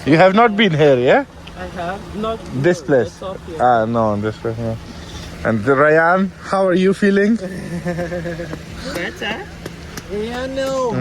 You have not been here, yeah? I have not. This place? No, this place, no. And Ryan, how are you feeling? Better. Yeah, no.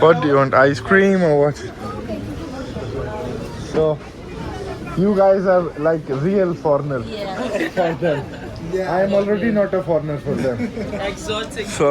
What do you want? Ice cream or what? So you guys are like real foreigners for them. I am already not a foreigner for them. Exotic. So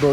2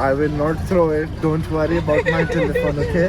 I will not throw it. Don't worry about my telephone, okay?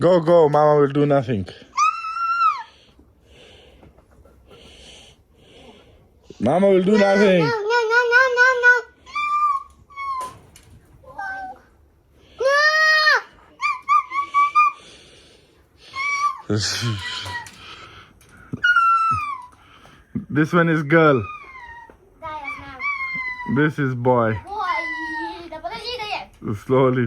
go go, mama will do nothing. Mama will do nothing. No. This one is girl, this is boy. slowly